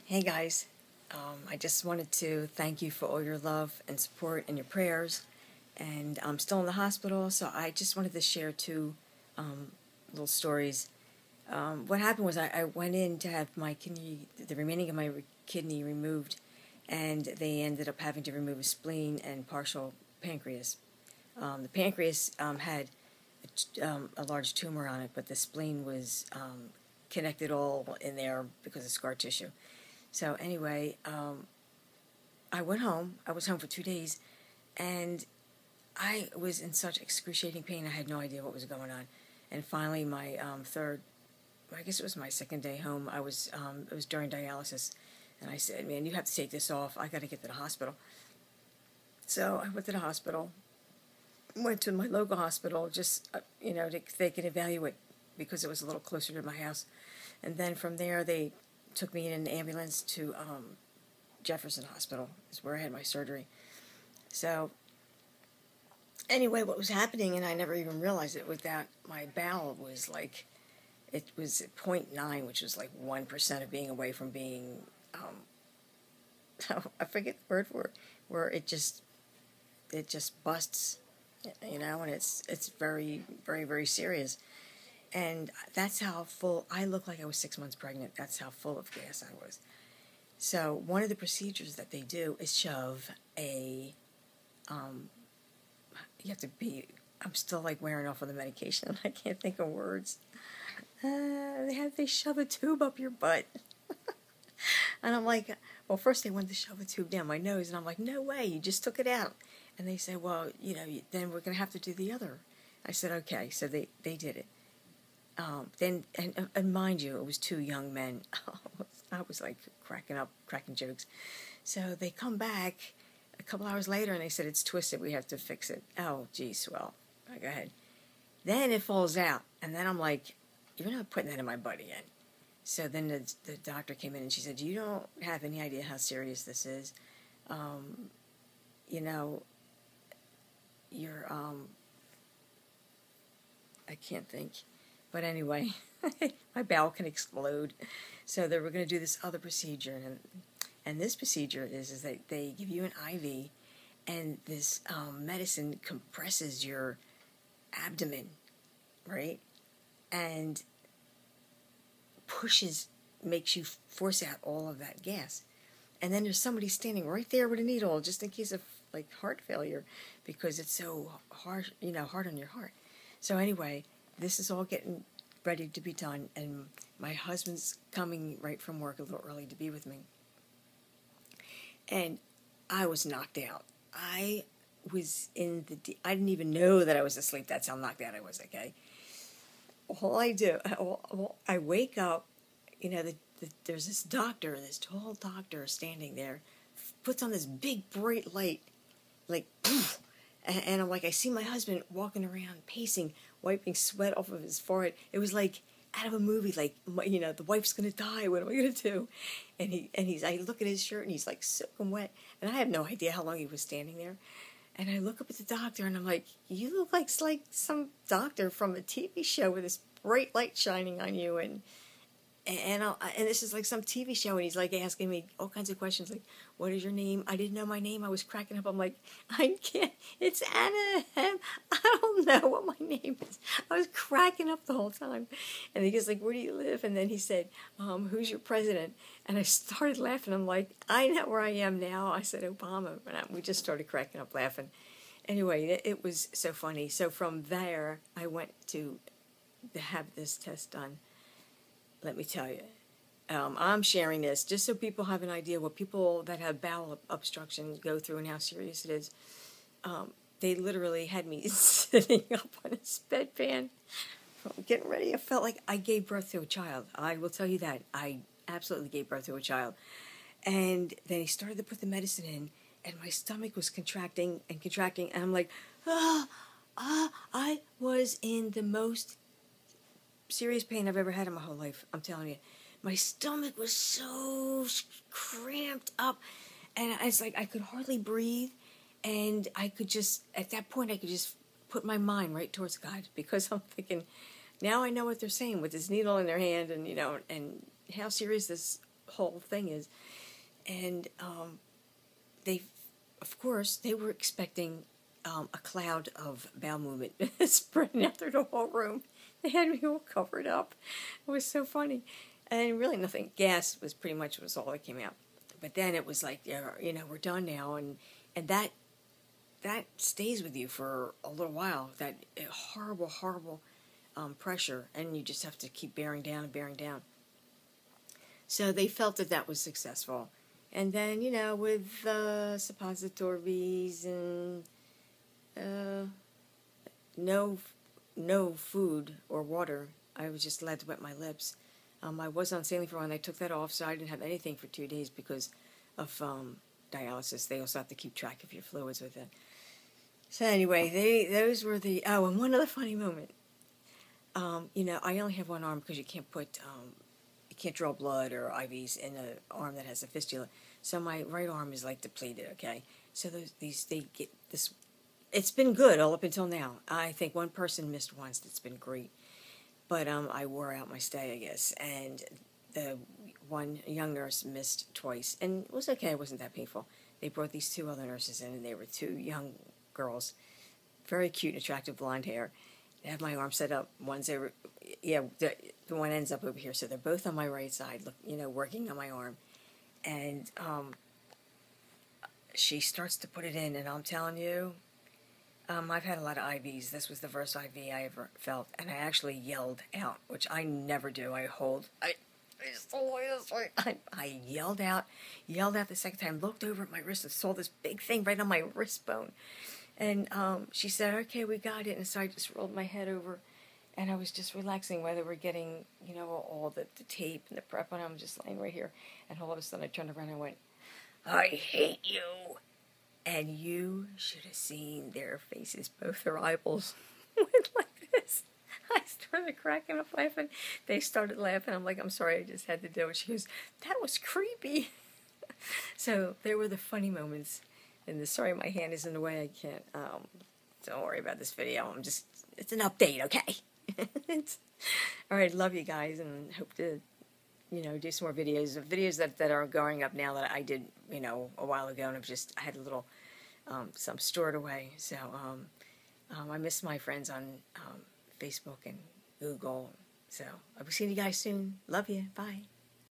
Hey guys, I just wanted to thank you for all your love and support and your prayers. And I'm still in the hospital, so I just wanted to share two little stories. What happened was I went in to have my kidney, the remaining of my kidney removed, and they ended up having to remove a spleen and partial pancreas. The pancreas had a large tumor on it, but the spleen was connected all in there because of scar tissue. So anyway, I went home. I was home for 2 days, and I was in such excruciating pain. I had no idea what was going on. And finally, my I guess it was my second day home. It was during dialysis, and I said, "Man, you have to take this off. I got to get to the hospital." So I went to the hospital. Went to my local hospital, just they could evaluate because it was a little closer to my house, and then from there they took me in an ambulance to Jefferson Hospital, is where I had my surgery. So anyway, what was happening, and I never even realized it, was that my bowel was like, it was at .9, which was like 1% of being away from being, I forget the word for it, where it just busts, and it's very, very, very serious. And that's how full, I looked like I was 6 months pregnant. That's how full of gas I was. So one of the procedures that they do is shove you have to be, I'm still like wearing off of the medication. I can't think of words. They shove a tube up your butt. And I'm like, well, first they wanted to shove a tube down my nose, and I'm like, no way, you just took it out. And they said, well, then we're going to have to do the other. I said, okay. So they did it. Then, and mind you, it was two young men. I was like cracking jokes. So they come back a couple hours later, and they said, it's twisted, we have to fix it. Oh, geez, well, go ahead. Then it falls out, and then I'm like, you're not putting that in my butt again. So then the doctor came in, and she said, you don't have any idea how serious this is. You're, I can't think. But anyway, my bowel can explode. So they were going to do this other procedure, and this procedure is that they give you an IV, and this medicine compresses your abdomen, right? And makes you force out all of that gas. And then there's somebody standing right there with a needle, just in case of like heart failure, because it's so hard, hard on your heart. So anyway, this is all getting ready to be done, and my husband's coming right from work a little early to be with me. And I was knocked out. I didn't even know that I was asleep. That's how knocked out I was, okay? I wake up, there's this doctor, this tall doctor standing there, puts on this big bright light, like, poof, and I'm like, I see my husband walking around, pacing, wiping sweat off of his forehead. It was like out of a movie, like, the wife's gonna die, what am I gonna do? And I look at his shirt, and he's like soaking wet, and I have no idea how long he was standing there. And I look up at the doctor, and I'm like, you look like some doctor from a TV show with this bright light shining on you, and this is like some TV show, and he's like asking me all kinds of questions, like, what is your name? I didn't know my name. I was cracking up. I'm like, I can't, it's Anna. I don't know what my name is. I was cracking up the whole time. And he goes like, where do you live? And then he said, who's your president? And I started laughing. I'm like, I know where I am now. I said, Obama. And we just started cracking up laughing. Anyway, it was so funny. So from there, I went to have this test done. Let me tell you, I'm sharing this just so people have an idea what people that have bowel obstruction go through and how serious it is. They literally had me sitting up on this bedpan, getting ready. I felt like I gave birth to a child. I will tell you that. I absolutely gave birth to a child. And then he started to put the medicine in, and my stomach was contracting and contracting, and I'm like, I was in the most serious pain I've ever had in my whole life. I'm telling you, my stomach was so cramped up, and it's like I could hardly breathe, and I could just, at that point, I could just put my mind right towards God, because I'm thinking, now I know what they're saying with this needle in their hand, and and how serious this whole thing is. And they, of course, they were expecting a cloud of bowel movement spreading out through the whole room. They had me all covered up. It was so funny. And really nothing. Gas was pretty much was all that came out. But then it was like, you know, we're done now. And that stays with you for a little while. That horrible, horrible pressure. And you just have to keep bearing down and bearing down. So they felt that that was successful. And then, you know, with suppositories and no food or water, I was just allowed to wet my lips. I was on saline for a while, and I took that off, so I didn't have anything for 2 days because of dialysis. They also have to keep track of your fluids with it. So anyway, those were the... Oh, and one other funny moment. You know, I only have one arm because you can't put... you can't draw blood or IVs in an arm that has a fistula. So my right arm is like depleted, okay? So they get this... It's been good all up until now. I think one person missed once. That's been great. But I wore out my stay, I guess. And the one young nurse missed twice. And it was okay. It wasn't that painful. They brought these 2 other nurses in, and they were 2 young girls. Very cute, attractive blonde hair. They have my arm set up. One's over... Yeah, the one ends up over here. So they're both on my right side, you know, working on my arm. And she starts to put it in, and I'm telling you... I've had a lot of IVs. This was the first IV I ever felt, and I actually yelled out, which I never do. I yelled out the second time, looked over at my wrist and saw this big thing right on my wrist bone. And she said, okay, we got it. And so I just rolled my head over, and I was just relaxing while they were getting, you know, all the tape and the prep, and I'm just laying right here. And all of a sudden I turned around and I went, I hate you. And you should have seen their faces. Both their eyeballs went like this. I started cracking up laughing. They started laughing. I'm like, I'm sorry, I just had to do it. She goes, that was creepy. So there were the funny moments. And sorry my hand is in the way. I can't, don't worry about this video. It's an update, okay? All right, love you guys, and hope to, you know, do some more videos. Videos that are going up now that I did, you know, a while ago, and I had a little, some stored away. So, I miss my friends on Facebook and Google. So, I'll be seeing you guys soon. Love you. Bye.